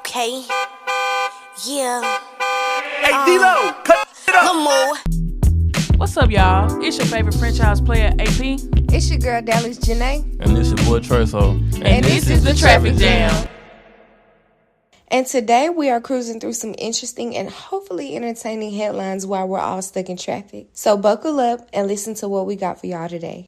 Okay. Yeah. Hey, D-Lo, cut it up. Lamar. What's up, y'all? It's your favorite franchise player, AP. It's your girl, Dallas Janae. And this your boy, Treso. And this is the Traffic Jam. And today we are cruising through some interesting and hopefully entertaining headlines while we're all stuck in traffic. So buckle up and listen to what we got for y'all today.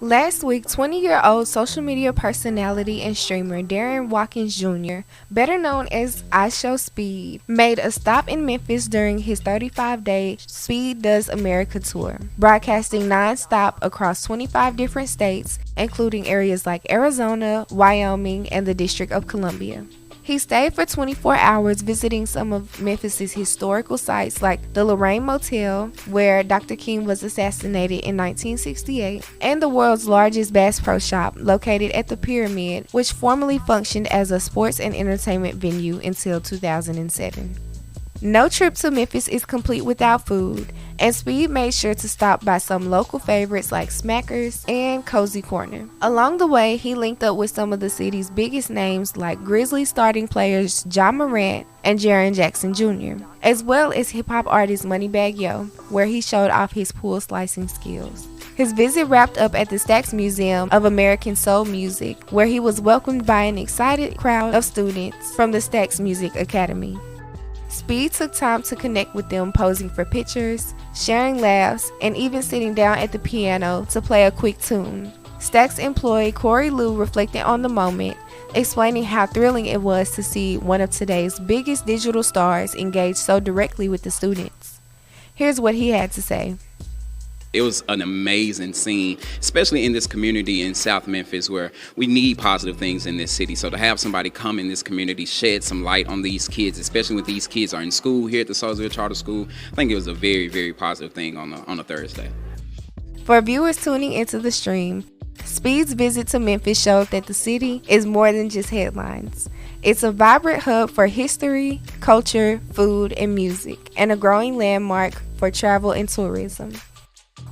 Last week, 20-year-old social media personality and streamer Darren Watkins Jr., better known as I Show Speed, made a stop in Memphis during his 35-day Speed Does America tour, broadcasting non-stop across 25 different states, including areas like Arizona, Wyoming, and the District of Columbia. He stayed for 24 hours visiting some of Memphis's historical sites like the Lorraine Motel, where Dr. King was assassinated in 1968, and the world's largest Bass Pro Shop located at the Pyramid, which formerly functioned as a sports and entertainment venue until 2007. No trip to Memphis is complete without food, and Speed made sure to stop by some local favorites like Smackers and Cozy Corner. Along the way, he linked up with some of the city's biggest names like Grizzlies starting players Ja Morant and Jaren Jackson Jr., as well as hip-hop artist Moneybagg Yo, where he showed off his pool slicing skills. His visit wrapped up at the Stax Museum of American Soul Music, where he was welcomed by an excited crowd of students from the Stax Music Academy. Speed took time to connect with them, posing for pictures, sharing laughs, and even sitting down at the piano to play a quick tune. Stax employee Corey Liu reflected on the moment, explaining how thrilling it was to see one of today's biggest digital stars engage so directly with the students. Here's what he had to say. It was an amazing scene, especially in this community in South Memphis where we need positive things in this city. So to have somebody come in this community, shed some light on these kids, especially when these kids are in school here at the Soulsville Charter School, I think it was a very, very positive thing on a Thursday. For viewers tuning into the stream, Speed's visit to Memphis showed that the city is more than just headlines. It's a vibrant hub for history, culture, food, and music, and a growing landmark for travel and tourism.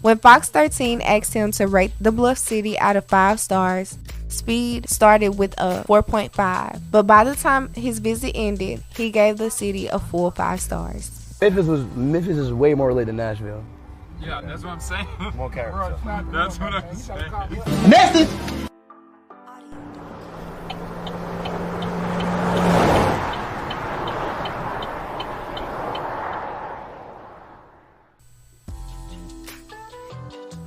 When Fox 13 asked him to rate the Bluff City out of 5 stars, Speed started with a 4.5, but by the time his visit ended, he gave the city a full 5 stars. Memphis is way more lit than Nashville. Yeah, that's what I'm saying. More character. That's what I'm saying. Nasty!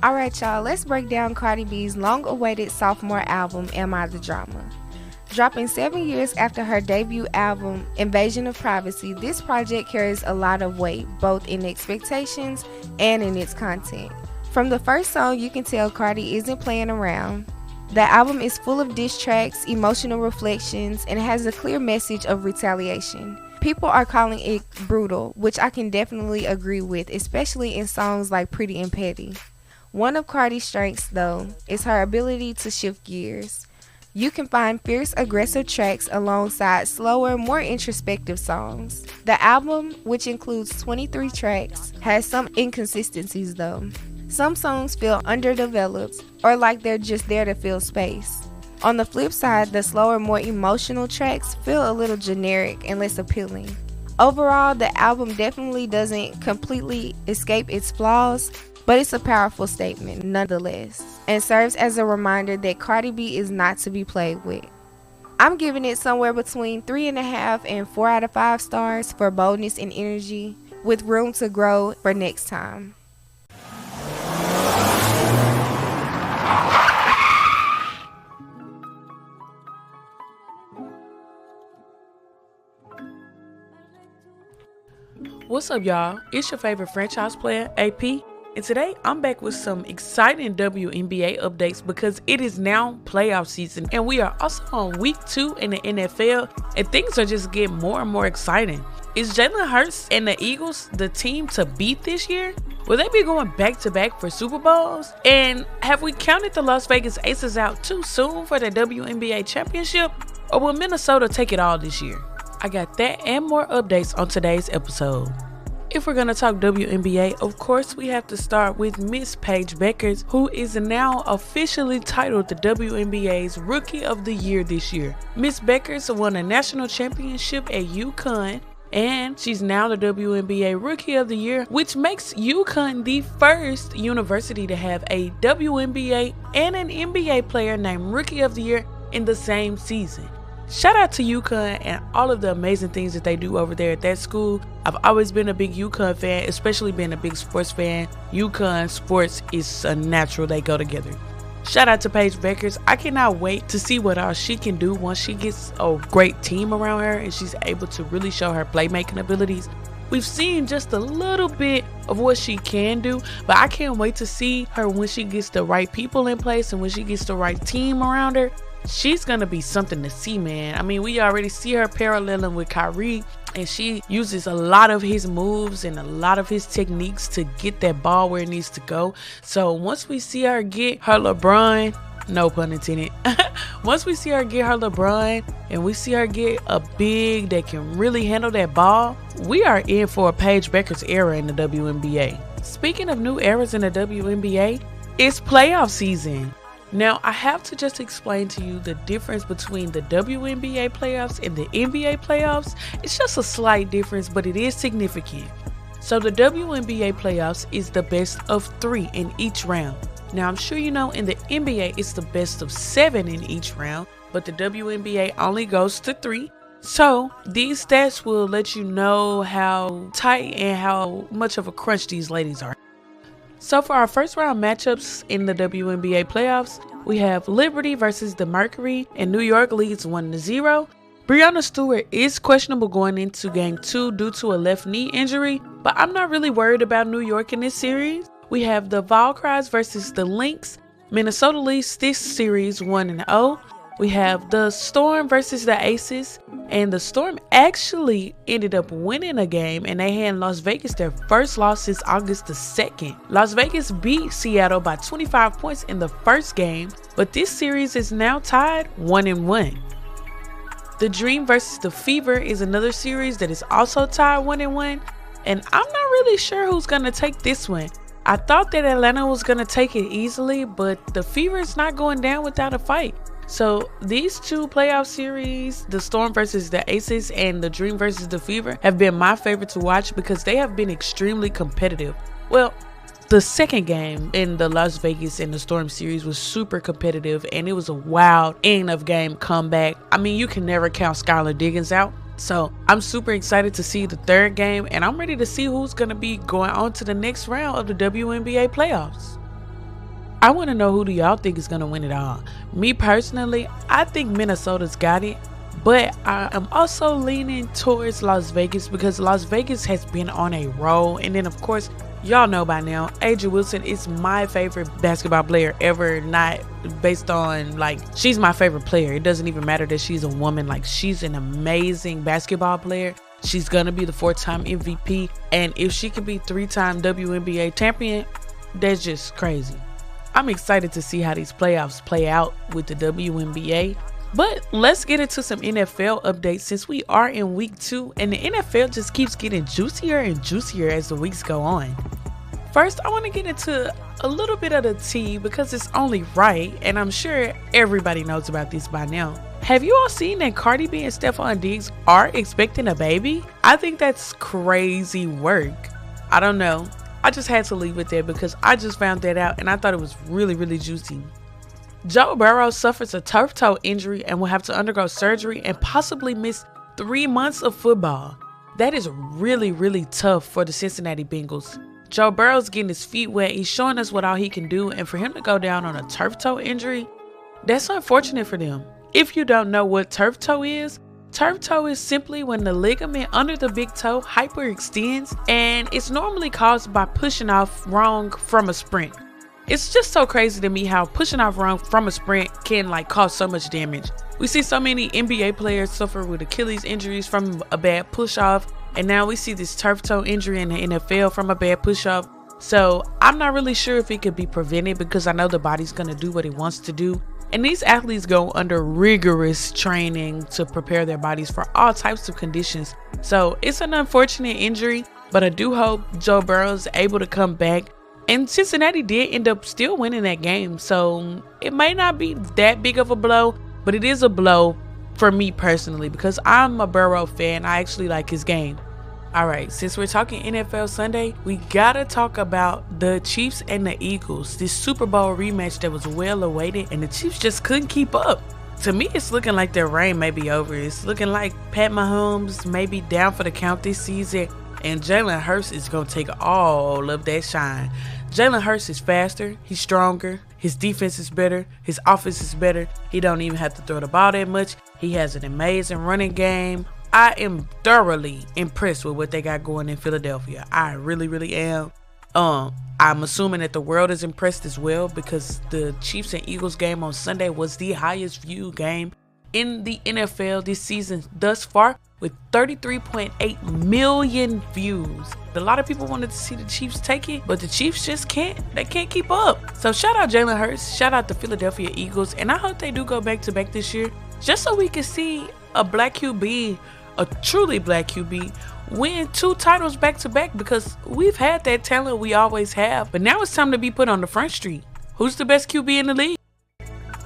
Alright y'all, let's break down Cardi B's long-awaited sophomore album, Am I the Drama? Dropping 7 years after her debut album, Invasion of Privacy, this project carries a lot of weight, both in expectations and in its content. From the first song, you can tell Cardi isn't playing around. The album is full of diss tracks, emotional reflections, and has a clear message of retaliation. People are calling it brutal, which I can definitely agree with, especially in songs like Pretty and Petty. One of Cardi's strengths, though, is her ability to shift gears. You can find fierce, aggressive tracks alongside slower, more introspective songs. The album, which includes 23 tracks, has some inconsistencies, though. Some songs feel underdeveloped or like they're just there to fill space. On the flip side, the slower, more emotional tracks feel a little generic and less appealing. Overall, the album definitely doesn't completely escape its flaws, but it's a powerful statement nonetheless, and serves as a reminder that Cardi B is not to be played with. I'm giving it somewhere between 3.5 and 4 out of 5 stars for boldness and energy, with room to grow for next time. What's up, y'all? It's your favorite franchise player, AP. And today, I'm back with some exciting WNBA updates because it is now playoff season and we are also on week 2 in the NFL and things are just getting more and more exciting. Is Jalen Hurts and the Eagles the team to beat this year? Will they be going back-to-back for Super Bowls? And have we counted the Las Vegas Aces out too soon for the WNBA championship? Or will Minnesota take it all this year? I got that and more updates on today's episode. If we're going to talk WNBA, of course we have to start with Miss Paige Bueckers, who is now officially titled the WNBA's Rookie of the Year this year. Miss Bueckers won a national championship at UConn, and she's now the WNBA Rookie of the Year, which makes UConn the first university to have a WNBA and an NBA player named Rookie of the Year in the same season. Shout out to UConn and all of the amazing things that they do over there at that school. I've always been a big UConn fan, especially being a big sports fan. UConn sports is a natural, they go together. Shout out to Paige Bueckers. I cannot wait to see what else she can do once she gets a great team around her and she's able to really show her playmaking abilities. We've seen just a little bit of what she can do, but I can't wait to see her when she gets the right people in place and when she gets the right team around her. She's gonna be something to see, man. I mean, we already see her paralleling with Kyrie, and she uses a lot of his moves and a lot of his techniques to get that ball where it needs to go. So once we see her get her LeBron, no pun intended, once we see her get her LeBron and we see her get a big that can really handle that ball, we are in for a Paige Bueckers era in the WNBA. Speaking of new eras in the WNBA, it's playoff season. Now, I have to just explain to you the difference between the WNBA playoffs and the NBA playoffs. It's just a slight difference, but it is significant. So the WNBA playoffs is the best of 3 in each round. Now, I'm sure you know in the NBA it's the best of 7 in each round, but the WNBA only goes to 3. So these stats will let you know how tight and how much of a crunch these ladies are. So for our first round matchups in the WNBA playoffs, we have Liberty versus the Mercury, and New York leads 1-0. Breanna Stewart is questionable going into game 2 due to a left knee injury, but I'm not really worried about New York in this series. We have the Valkyries versus the Lynx. Minnesota leads this series 1-0. We have the Storm versus the Aces, and the Storm actually ended up winning a game, and they hand Las Vegas their first loss since August the 2nd. Las Vegas beat Seattle by 25 points in the first game, but this series is now tied 1-1. The Dream versus the Fever is another series that is also tied 1-1, and I'm not really sure who's going to take this one. I thought that Atlanta was going to take it easily, but the Fever is not going down without a fight. So these two playoff series, the Storm versus the Aces and the Dream versus the Fever, have been my favorite to watch because they have been extremely competitive. Well, the second game in the Las Vegas and the Storm series was super competitive, and it was a wild end of game comeback. I mean, you can never count Skylar Diggins out. So I'm super excited to see the third game, and I'm ready to see who's going to be going on to the next round of the WNBA playoffs. I want to know, who do y'all think is going to win it all? Me personally, I think Minnesota's got it, but I am also leaning towards Las Vegas because Las Vegas has been on a roll. And then, of course, y'all know by now, A'ja Wilson is my favorite basketball player ever, not based on, like, she's my favorite player. It doesn't even matter that she's a woman. Like, she's an amazing basketball player. She's going to be the 4-time MVP. And if she can be 3-time WNBA champion, that's just crazy. I'm excited to see how these playoffs play out with the WNBA. But let's get into some NFL updates since we are in week 2 and the NFL just keeps getting juicier and juicier as the weeks go on. First, I want to get into a little bit of the tea because it's only right, and I'm sure everybody knows about this by now. Have you all seen that Cardi B and Stephon Diggs are expecting a baby? I think that's crazy work. I don't know. I just had to leave it there because I just found that out and I thought it was really, really juicy. Joe Burrow suffers a turf toe injury and will have to undergo surgery and possibly miss 3 months of football. That is really, really tough for the Cincinnati Bengals. Joe Burrow's getting his feet wet. He's showing us what all he can do, and for him to go down on a turf toe injury, that's unfortunate for them. If you don't know what turf toe is simply when the ligament under the big toe hyperextends, and it's normally caused by pushing off wrong from a sprint. It's just so crazy to me how pushing off wrong from a sprint can cause so much damage. We see so many NBA players suffer with Achilles injuries from a bad push off, and now we see this turf toe injury in the NFL from a bad push off. So I'm not really sure if it could be prevented because I know the body's going to do what it wants to do. And these athletes go under rigorous training to prepare their bodies for all types of conditions. So it's an unfortunate injury, but I do hope Joe Burrow's able to come back. And Cincinnati did end up still winning that game. So it may not be that big of a blow, but it is a blow for me personally because I'm a Burrow fan. I actually like his game. All right, since we're talking NFL Sunday, we gotta talk about the Chiefs and the Eagles. This Super Bowl rematch that was well awaited, and the Chiefs just couldn't keep up. To me, it's looking like their reign may be over. It's looking like Pat Mahomes may be down for the count this season, and Jalen Hurts is gonna take all of that shine. Jalen Hurts is faster, he's stronger, his defense is better, his offense is better. He don't even have to throw the ball that much. He has an amazing running game. I am thoroughly impressed with what they got going in Philadelphia. I really, really am. I'm assuming that the world is impressed as well because the Chiefs and Eagles game on Sunday was the highest viewed game in the NFL this season thus far with 33.8 million views. A lot of people wanted to see the Chiefs take it, but the Chiefs just can't. They can't keep up. So shout out Jalen Hurts, shout out the Philadelphia Eagles, and I hope they do go back-to-back this year just so we can see a black QB, a truly black QB, win 2 titles back-to-back because we've had that talent we always have, but now it's time to be put on the front street. Who's the best QB in the league?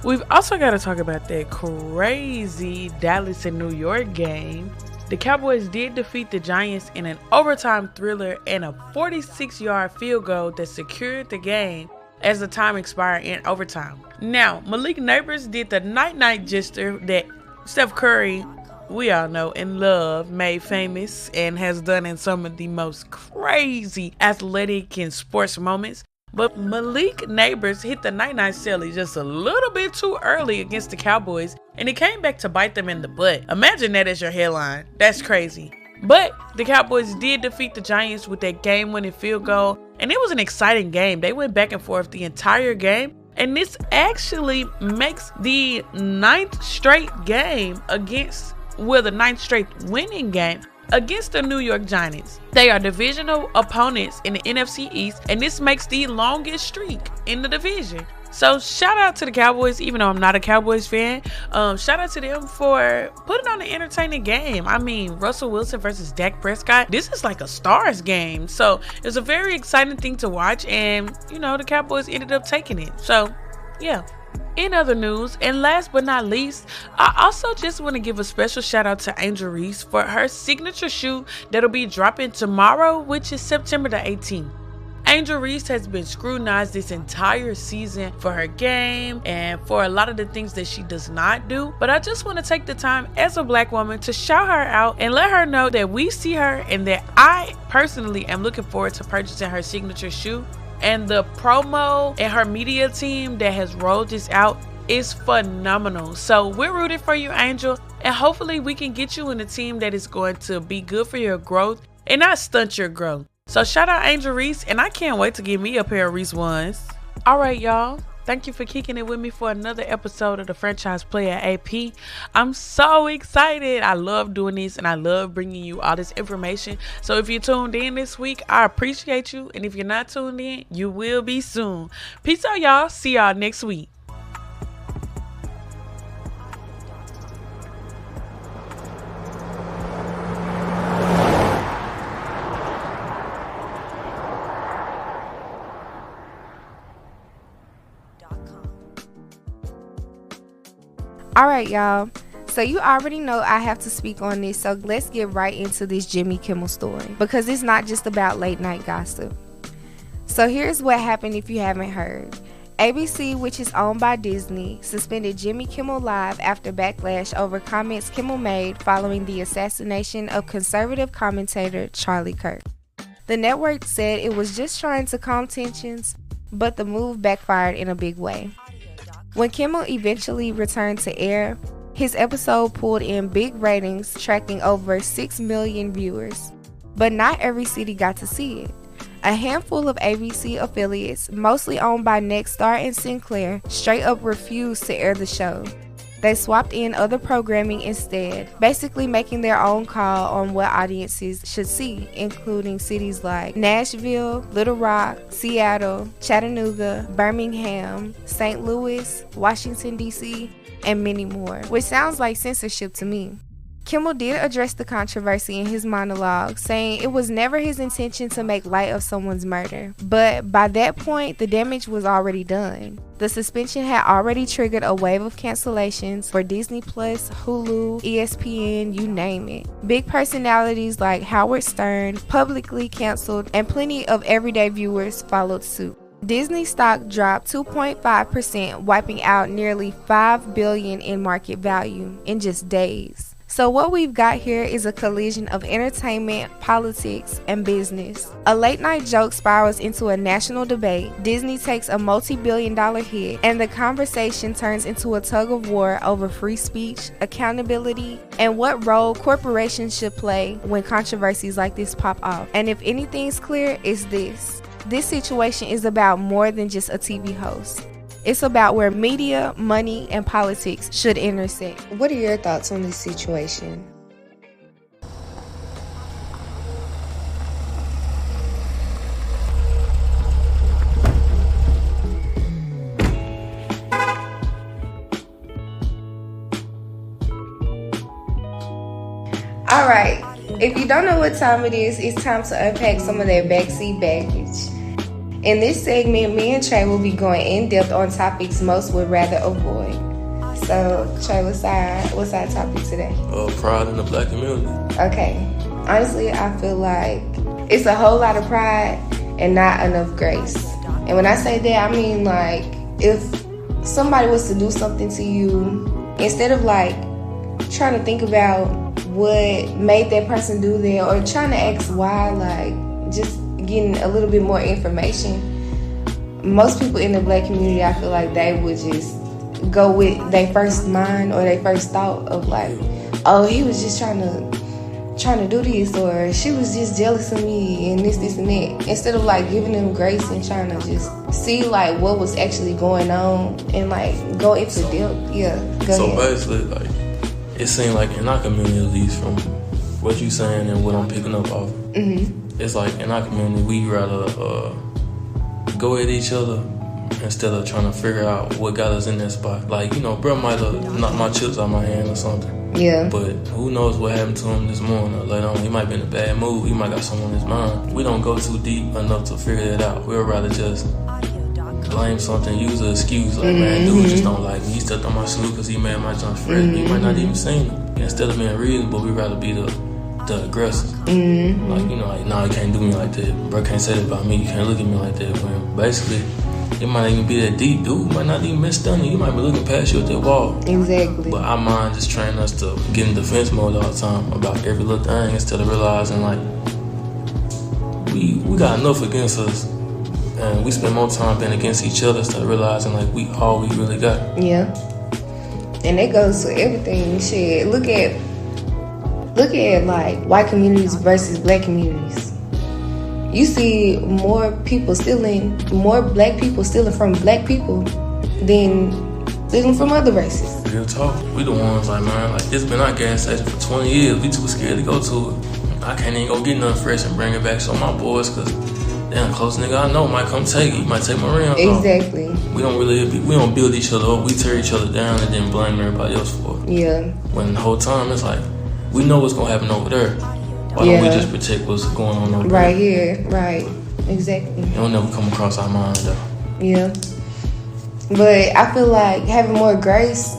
We've also got to talk about that crazy Dallas and New York game. The Cowboys did defeat the Giants in an overtime thriller and a 46-yard field goal that secured the game as the time expired in overtime. Now, Malik Neighbors did the night-night gesture that Steph Curry, we all know and love, made famous and has done in some of the most crazy athletic and sports moments. But Malik Neighbors hit the night-night celly just a little bit too early against the Cowboys, and it came back to bite them in the butt. Imagine that as your headline. That's crazy. But the Cowboys did defeat the Giants with that game-winning field goal, and it was an exciting game. They went back and forth the entire game, and this actually makes the 9th straight game against, well, the 9th straight winning game against the New York Giants. They are divisional opponents in the NFC East, and this makes the longest streak in the division. So shout out to the Cowboys, even though I'm not a Cowboys fan. Shout out to them for putting on an entertaining game. I mean, Russell Wilson versus Dak Prescott. This is like a stars game. So it was a very exciting thing to watch, and you know, the Cowboys ended up taking it. So yeah. In other news, and last but not least, I also just want to give a special shout out to Angel Reese for her signature shoe that'll be dropping tomorrow, which is September the 18th. Angel Reese has been scrutinized this entire season for her game and for a lot of the things that she does not do. But I just want to take the time as a black woman to shout her out and let her know that we see her and that I personally am looking forward to purchasing her signature shoe. And the promo and her media team that has rolled this out is phenomenal. So we're rooting for you, Angel, and hopefully we can get you in a team that is going to be good for your growth and not stunt your growth. So shout out Angel Reese, and I can't wait to get me a pair of Reese ones. All right, y'all. Thank you for kicking it with me for another episode of the Franchise Player AP. I'm so excited. I love doing this and I love bringing you all this information. So if you tuned in this week, I appreciate you. And if you're not tuned in, you will be soon. Peace out, y'all. See y'all next week. Alright, y'all. So you already know I have to speak on this, so let's get right into this Jimmy Kimmel story, because it's not just about late night gossip. So here's what happened if you haven't heard. ABC, which is owned by Disney, suspended Jimmy Kimmel Live after backlash over comments Kimmel made following the assassination of conservative commentator Charlie Kirk. The network said it was just trying to calm tensions, but the move backfired in a big way. When Kimmel eventually returned to air, his episode pulled in big ratings, tracking over 6 million viewers. But not every city got to see it. A handful of ABC affiliates, mostly owned by Nexstar and Sinclair, straight up refused to air the show. They swapped in other programming instead, basically making their own call on what audiences should see, including cities like Nashville, Little Rock, Seattle, Chattanooga, Birmingham, St. Louis, Washington, D.C., and many more, which sounds like censorship to me. Kimmel did address the controversy in his monologue, saying it was never his intention to make light of someone's murder, but by that point, the damage was already done. The suspension had already triggered a wave of cancellations for Disney+, Hulu, ESPN, you name it. Big personalities like Howard Stern publicly canceled, and plenty of everyday viewers followed suit. Disney stock dropped 2.5%, wiping out nearly $5 billion in market value in just days. So what we've got here is a collision of entertainment, politics, and business. A late-night joke spirals into a national debate, Disney takes a multi-billion-dollar hit, and the conversation turns into a tug-of-war over free speech, accountability, and what role corporations should play when controversies like this pop off. And if anything's clear, it's this. This situation is about more than just a TV host. It's about where media, money, and politics should intersect. What are your thoughts on this situation? Alright, if you don't know what time it is, it's time to unpack some of that backseat baggage. In this segment, me and Trey will be going in depth on topics most would rather avoid. So, Trey, what's our topic today? Pride in the black community. Okay. Honestly, I feel like it's a whole lot of pride and not enough grace. And when I say that, I mean like if somebody was to do something to you, instead of like trying to think about what made that person do that or trying to ask why, like just getting a little bit more information, most people in the black community, I feel like they would just go with their first mind or their first thought of like, oh, he was just trying to do this, or she was just jealous of me and this and that, instead of like giving them grace and trying to just see like what was actually going on and like go into depth. Yeah, go ahead. Basically, like it seemed like in our community, at least from what you saying and what I'm picking up off, it's like in our community we rather go at each other instead of trying to figure out what got us in that spot. Like, you know, bro might have knocked my chips out of my hand or something. Yeah. But who knows what happened to him this morning or later on. He might be in a bad mood. He might got something on his mind. We don't go too deep enough to figure that out. We'd rather just blame something, use an excuse. Like, man, dude just don't like me. He stepped on my shoe because he made my jump fresh. He might not even seen it. Instead of being reasonable, we'd rather be the aggressors. Like, you know, like, nah, you can't do me like that. Bro can't say that about me. You can't look at me like that. When basically, it might not even be that deep, dude. Might not even miss stunning. You might be looking past you at that wall. Exactly. But our mind just train us to get in defense mode all the time about every little thing instead of realizing like we got enough against us, and we spend more time being against each other instead of realizing like we all we really got. Yeah. And that goes to everything. Shit. Look at like white communities versus black communities. You see more black people stealing from black people than stealing from other races. Real talk. We the ones like, man, like it's been our gas station for 20 years. We too scared to go to it. I can't even go get nothing fresh and bring it back. So my boys, cause damn close nigga I know might come take it. He might take my rims off. Exactly. We don't build each other up. We tear each other down and then blame everybody else for it. Yeah. When the whole time it's like, we know what's gonna happen over there. Why don't we just protect what's going on over right there? Here, right. Exactly. It don't never come across our mind though. Yeah. But I feel like having more grace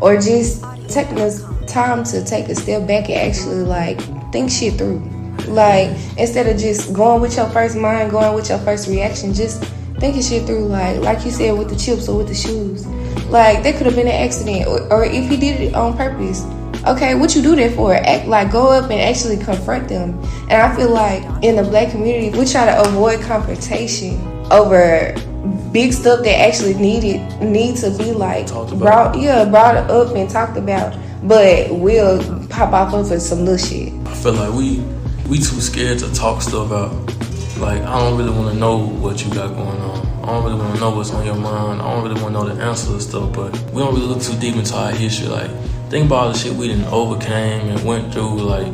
or just taking us time to take a step back and actually like think shit through. Like instead of just going with your first mind, going with your first reaction, just thinking shit through, like you said with the chips or with the shoes. Like that could have been an accident, or if he did it on purpose. Okay, what you do that for? Go up and actually confront them. And I feel like in the black community, we try to avoid confrontation over big stuff that actually need to be like brought up and talked about. But we'll pop off over some little shit. I feel like we too scared to talk stuff out. Like I don't really want to know what you got going on. I don't really want to know what's on your mind. I don't really want to know the answers to stuff, but we don't really look too deep into our history. Like, think about all the shit we done overcame and went through, like,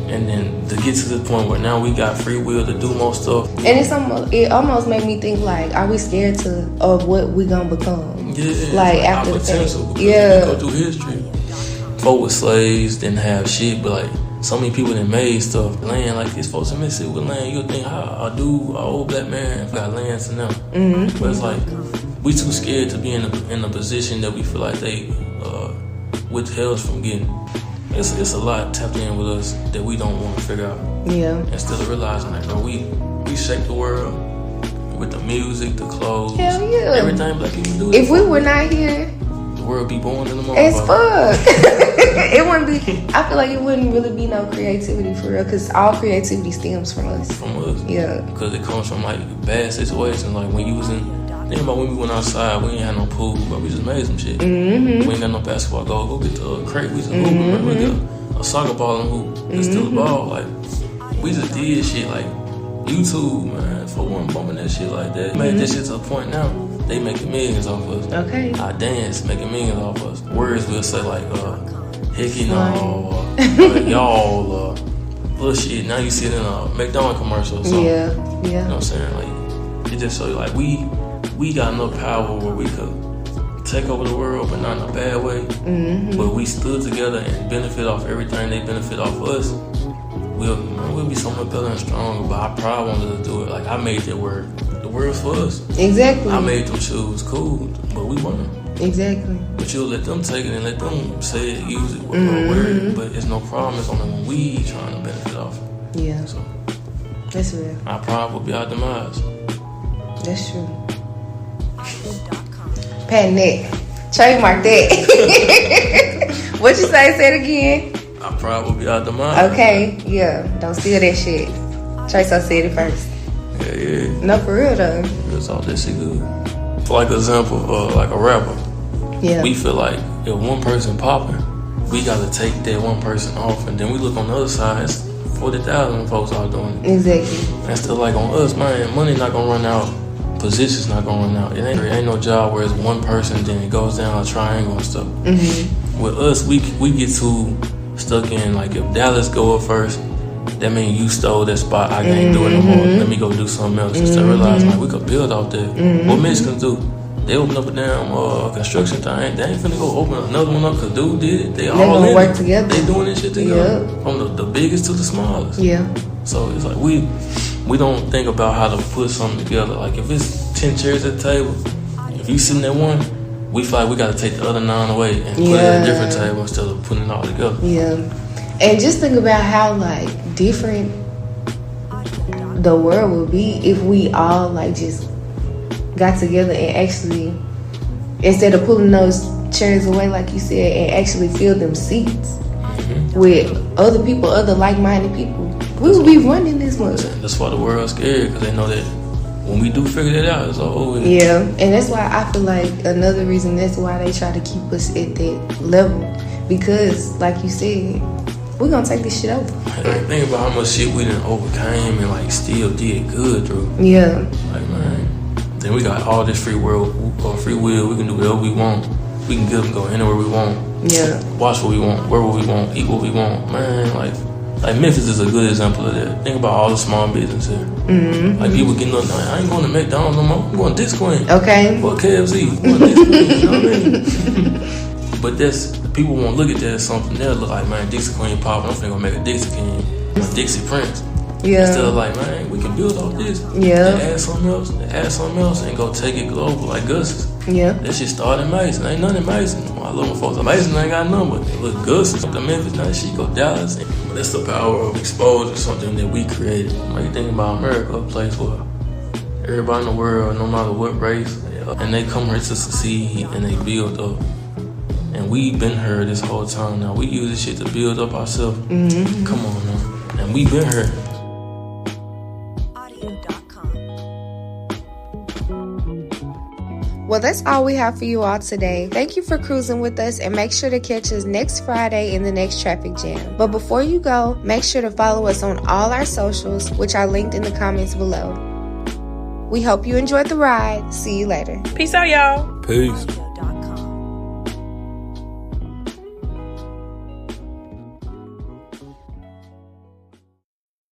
and then to get to the point where now we got free will to do more stuff. And it almost made me think, like, are we scared of what we gonna become? Yeah, like after our the potential. fact. Yeah. We go through history. Folk with slaves didn't have shit, but like so many people that made stuff. Land like these folks in Mississippi with land, you'll think, how a old black man got land to them. Mm-hmm. But it's like we too scared to be in a position that we feel like they withheld us from getting. It's a lot tapped in with us that we don't want to figure out. Yeah. Instead of realizing like, bro, we shake the world with the music, the clothes, hell yeah, everything black people do. If we were not here, the world be born in the moment. As fuck. It wouldn't be. I feel like it wouldn't really be no creativity for real, because all creativity stems from us. From us. Yeah. Because it comes from like bad situations. Like when you was think about when we went outside, we ain't had no pool, but we just made some shit. Mm-hmm. We ain't got no basketball. Go get the crate. We just hoop. We got a soccer ball and hoop. It's still a ball. Like we just did shit like YouTube, man. For one, bumping that shit like that. Made this shit to a point now. They making millions off us. Okay. Our dance making millions off us. Words we'll say like hickey no, y'all, little shit. Now you see it in a McDonald's commercial or something. Yeah. You know what I'm saying? Like it just show you like we got enough power where we could take over the world, but not in a bad way. Mm-hmm. But we stood together and benefit off everything they benefit off us. We'll be so much better and stronger. But I probably wanted to do it. Like I made that word. The word's for us. Exactly. I made them shoes cool, but we weren't. Exactly. But you'll let them take it and let them say it, use it with no word. But it's no problem. It's only when we trying to benefit off it. Yeah. So that's real. Our pride will be our demise. That's true. Patent that. Trademark that. What you say? Say it again. Our pride will be our demise. Okay. Yeah. Don't steal that shit. Trace said it first. Yeah. No, for real though. That's all that shit good. For like example, like a rapper. Yeah. We feel like if one person popping, we gotta take that one person off, and then we look on the other side. It's 40,000 folks out doing it. Exactly. And still like on us, man, money not gonna run out. Position's not gonna run out. It ain't no job where it's one person, then it goes down a triangle and stuff. Mm-hmm. With us, we get too stuck in like if Dallas go up first, that means you stole that spot. I can't do it no more. Let me go do something else. Instead of realizing like we could build off that. What Mexicans do? They open up a damn construction thing. They ain't finna go open another one up because dude did it. They all in work it. Together. They doing this shit together. Yep. From the biggest to the smallest. Yeah. So it's like we don't think about how to put something together. Like if it's 10 chairs at the table, if you sitting at one, we feel like we got to take the other 9 away and put it at a different table instead of putting it all together. Yeah. And just think about how like different the world would be if we all like just got together and actually, instead of pulling those chairs away like you said, and actually fill them seats with other people, other like-minded people, we would be running this much. That's why the world's scared, because they know that when we do figure that out, it's all over. Yeah, and that's why I feel like another reason that's why they try to keep us at that level, because like you said, we're gonna take this shit over. Like, think about how much shit we done overcame and like still did good through. Yeah. Like man, then we got all this free will. We can do whatever we want. We can get up and go anywhere we want. Yeah. Watch what we want, wear what we want, eat what we want. Man, like Memphis is a good example of that. Think about all the small business here. Mm-hmm. Like people getting up, I ain't going to McDonald's no more. I'm going to Dix Queen. Okay. Or KFC. I'm going to Dix Queen, you know what I mean? But that's, people won't look at that as something. They'll look like, man, Dixie Queen popping. I'm finna go make a Dixie King, a Dixie Prince. Yeah. Instead of like, man, we can build off this. Yeah. And add something else, and go take it global like Gus's. Yeah. That shit started in Mason. Ain't nothing in Mason. I love my folks. Mason ain't got nothing, but it look Gus's. The Memphis, now that shit go Dallas. But that's the power of exposure, something that we created. Like you think about America, a place where everybody in the world, no matter what race, and they come here to succeed and they build up. And we've been here this whole time now. We use this shit to build up ourselves. Mm-hmm. Come on now. And we've been here. Well, that's all we have for you all today. Thank you for cruising with us, and make sure to catch us next Friday in the next traffic jam. But before you go, make sure to follow us on all our socials, which are linked in the comments below. We hope you enjoyed the ride. See you later. Peace out, y'all. Peace.